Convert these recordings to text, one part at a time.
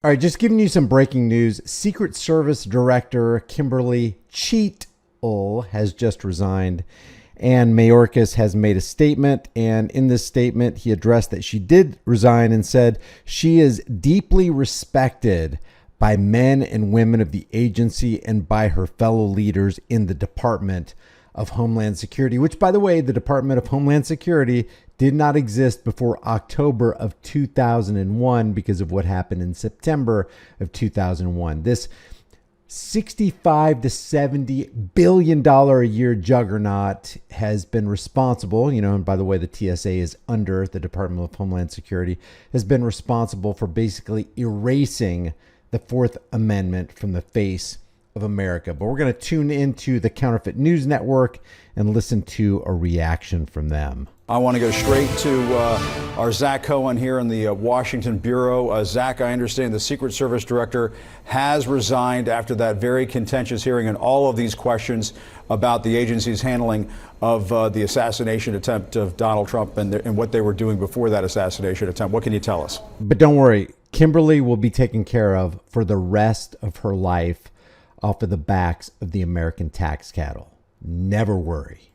All right, just giving you some breaking news. Secret Service Director Kimberly Cheatle has just resigned, and Mayorkas has made a statement. And in this statement, he addressed that she did resign and said she is deeply respected by men and women of the agency and by her fellow leaders in the Department of Homeland Security, which, by the way, the Department of Homeland Security did not exist before October of 2001 because of what happened in September of 2001. This $65 to $70 billion a year juggernaut has been responsible, and by the way, the TSA is under the Department of Homeland Security, has been responsible for basically erasing the Fourth Amendment from the face of America. But we're going to tune into the Counterfeit News Network and listen to a reaction from them. I want to go straight to our Zach Cohen here in the Washington Bureau. Zach, I understand the Secret Service Director has resigned after that very contentious hearing and all of these questions about the agency's handling of the assassination attempt of Donald Trump and what they were doing before that assassination attempt. What can you tell us? But don't worry, Kimberly will be taken care of for the rest of her life off of the backs of the American tax cattle. Never worry.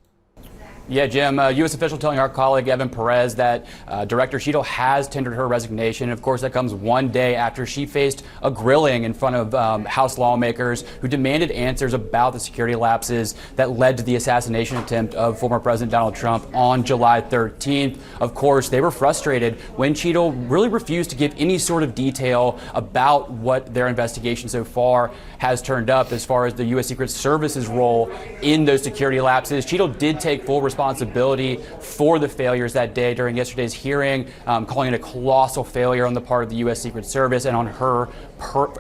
Yeah, Jim, U.S. official telling our colleague Evan Perez that Director Cheatle has tendered her resignation. Of course, that comes one day after she faced a grilling in front of House lawmakers who demanded answers about the security lapses that led to the assassination attempt of former President Donald Trump on July 13th. Of course, they were frustrated when Cheatle really refused to give any sort of detail about what their investigation so far has turned up as far as the U.S. Secret Service's role in those security lapses. Cheatle did take full responsibility for the failures that day during yesterday's hearing, calling it a colossal failure on the part of the U.S. Secret Service, and on her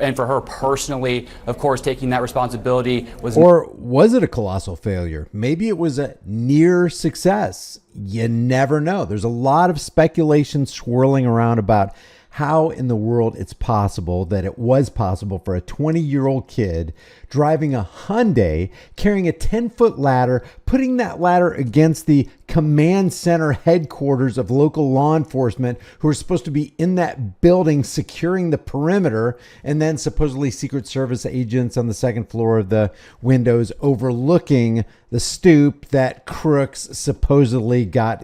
and for her personally, of course, taking that responsibility was. Or was it a colossal failure? Maybe it was a near success. You never know. There's a lot of speculation swirling around about how in the world it's possible that it was possible for a 20-year-old kid driving a Hyundai, carrying a 10-foot ladder, putting that ladder against the command center headquarters of local law enforcement who are supposed to be in that building securing the perimeter, and then supposedly Secret Service agents on the second floor of the windows overlooking the stoop that Crooks supposedly got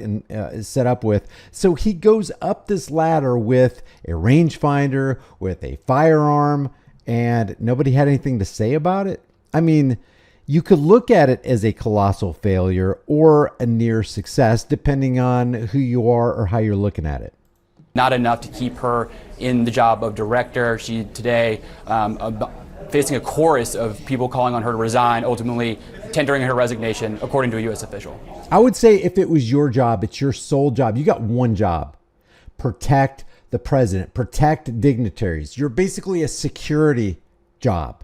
set up with. So he goes up this ladder with a rangefinder, with a firearm, and nobody had anything to say about it. I mean, you could look at it as a colossal failure or a near success, depending on who you are or how you're looking at it. Not enough to keep her in the job of director. She today facing a chorus of people calling on her to resign, ultimately tendering her resignation, according to a U.S. official. I would say if it was your job, it's your sole job. You got one job: protect the president, protect dignitaries. You're basically a security job.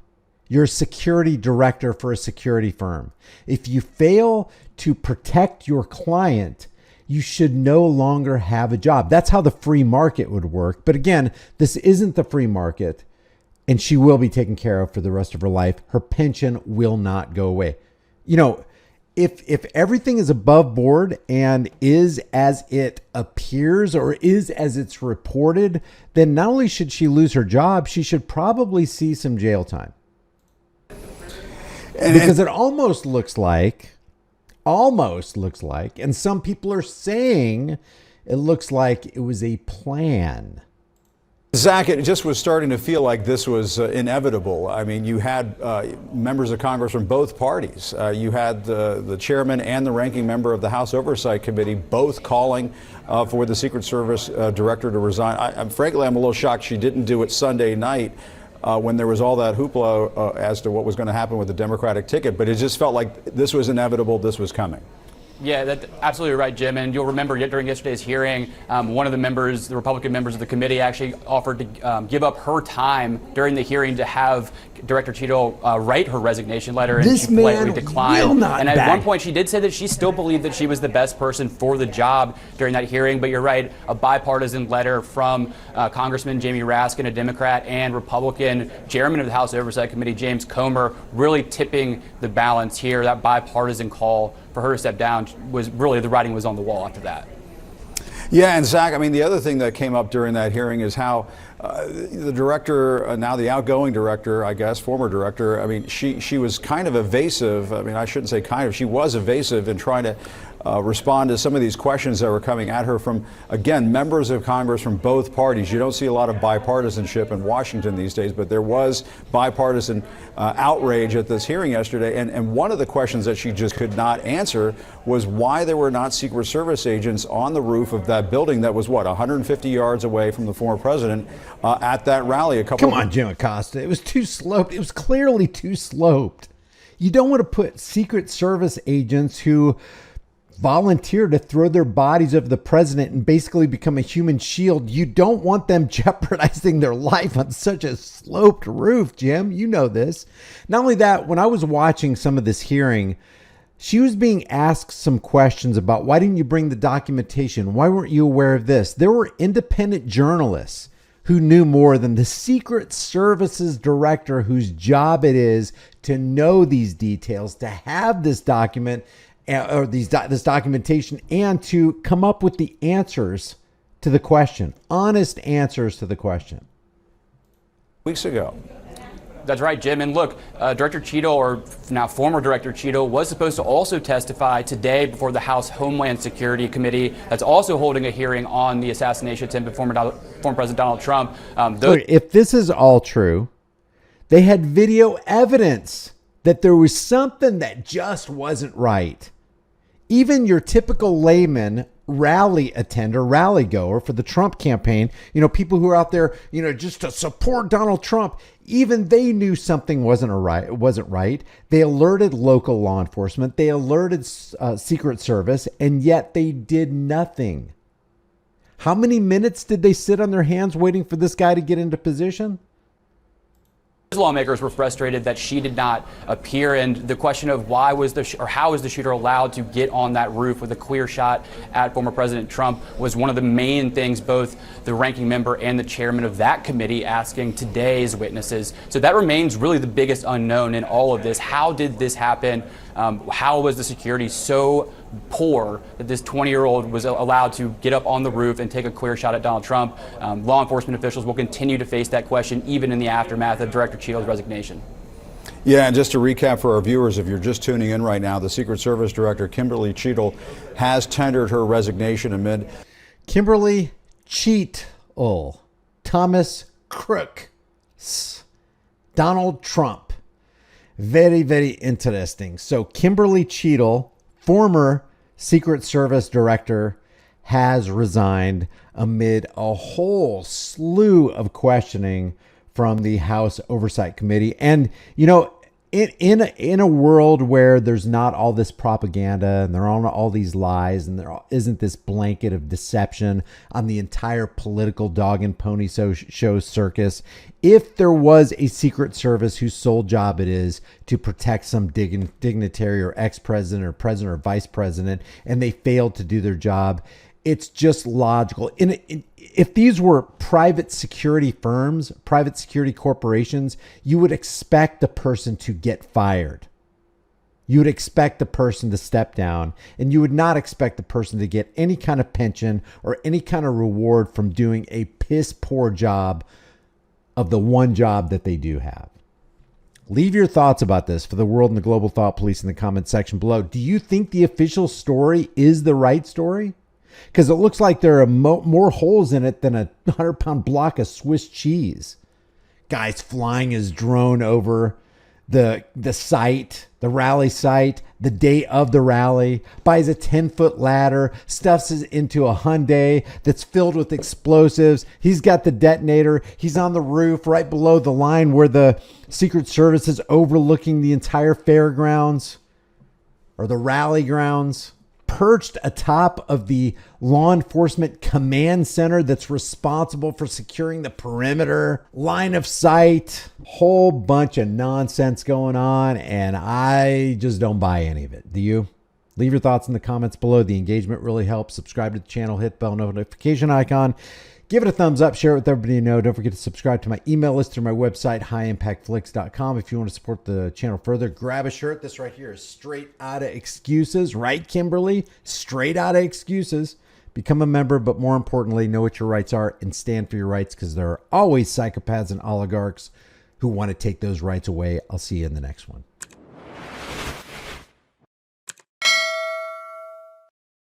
You're a security director for a security firm. If you fail to protect your client, you should no longer have a job. That's how the free market would work. But again, this isn't the free market, and she will be taken care of for the rest of her life. Her pension will not go away. If everything is above board and is as it appears or is as it's reported, then not only should she lose her job, she should probably see some jail time. Because it almost looks like, and some people are saying it looks like it was a plan. Zach, it just was starting to feel like this was inevitable. I mean, you had members of Congress from both parties. You had the chairman and the ranking member of the House Oversight Committee both calling for the Secret Service director to resign. Frankly, I'm a little shocked she didn't do it Sunday night when there was all that hoopla as to what was going to happen with the Democratic ticket. But it just felt like this was inevitable. This was coming. Yeah, that's absolutely right, Jim. And you'll remember during yesterday's hearing, one of the members, the Republican members of the committee, actually offered to give up her time during the hearing to have Director Cheatle write her resignation letter, and she politely declined. And at one point, she did say that she still believed that she was the best person for the job during that hearing. But you're right, a bipartisan letter from Congressman Jamie Raskin, a Democrat, and Republican chairman of the House Oversight Committee, James Comer, really tipping the balance here. That bipartisan call for her to step down was really, the writing was on the wall after that. Yeah, and Zach, I mean, the other thing that came up during that hearing is how The director, now the outgoing director, I guess, former director, I mean, she was kind of evasive. I mean, I shouldn't say kind of, she was evasive in trying to respond to some of these questions that were coming at her from, again, members of Congress from both parties. You don't see a lot of bipartisanship in Washington these days, but there was bipartisan outrage at this hearing yesterday. And one of the questions that she just could not answer was why there were not Secret Service agents on the roof of that building that was, what, 150 yards away from the former president at that rally. Come on, Jim Acosta. It was too sloped. It was clearly too sloped. You don't want to put Secret Service agents who volunteer to throw their bodies over the president and basically become a human shield. You don't want them jeopardizing their life on such a sloped roof, Jim. You know this. Not only that, when I was watching some of this hearing, she was being asked some questions about why didn't you bring the documentation? Why weren't you aware of this? There were independent journalists who knew more than the Secret Service's director, whose job it is to know these details, to have this document or this documentation, and to come up with the answers to the question, honest answers to the question. Weeks ago. That's right, Jim. And look, Director Cheatle, or now former Director Cheatle, was supposed to also testify today before the House Homeland Security Committee that's also holding a hearing on the assassination attempt at former President Donald Trump. Look, if this is all true, they had video evidence that there was something that just wasn't right. Even your typical layman rally attender, rally goer for the Trump campaign, people who are out there, just to support Donald Trump, even they knew something wasn't right. They alerted local law enforcement. They alerted Secret Service, and yet they did nothing. How many minutes did they sit on their hands waiting for this guy to get into position? Lawmakers were frustrated that she did not appear, and the question of how was the shooter allowed to get on that roof with a clear shot at former President Trump was one of the main things both the ranking member and the chairman of that committee asking today's witnesses. So that remains really the biggest unknown in all of this. How did this happen? How was the security so poor that this 20-year-old was allowed to get up on the roof and take a clear shot at Donald Trump? Law enforcement officials will continue to face that question even in the aftermath of Director Cheatle's resignation. Yeah, and just to recap for our viewers, if you're just tuning in right now, the Secret Service Director, Kimberly Cheatle, has tendered her resignation amid Kimberly Cheatle, Thomas Crook, Donald Trump. Very, very interesting. So Kimberly Cheatle, former Secret Service director, has resigned amid a whole slew of questioning from the House Oversight Committee. And, in a world where there's not all this propaganda and there aren't all these lies and there isn't this blanket of deception on the entire political dog and pony show circus, if there was a Secret Service whose sole job it is to protect some dignitary or ex-president or president or vice president, and they failed to do their job, it's just logical. If these were private security firms, private security corporations, you would expect the person to get fired. You would expect the person to step down, and you would not expect the person to get any kind of pension or any kind of reward from doing a piss poor job of the one job that they do have. Leave your thoughts about this for the world and the global thought police in the comment section below. Do you think the official story is the right story? Because it looks like there are more holes in it than a 100-pound block of Swiss cheese. Guys flying his drone over the site, the rally site, the day of the rally, buys a 10-foot ladder, stuffs it into a Hyundai that's filled with explosives. He's got the detonator. He's on the roof right below the line where the Secret Service is overlooking the entire fairgrounds or the rally grounds, perched atop of the law enforcement command center that's responsible for securing the perimeter, line of sight, whole bunch of nonsense going on, and I just don't buy any of it. Do you? Leave your thoughts in the comments below. The engagement really helps. Subscribe to the channel, hit the bell notification icon. Give it a thumbs up, share it with everybody you know. Don't forget to subscribe to my email list through my website, highimpactflix.com. If you want to support the channel further, grab a shirt. This right here is straight out of Excuses, right, Kimberly? Straight out of Excuses. Become a member, but more importantly, know what your rights are and stand for your rights, because there are always psychopaths and oligarchs who want to take those rights away. I'll see you in the next one.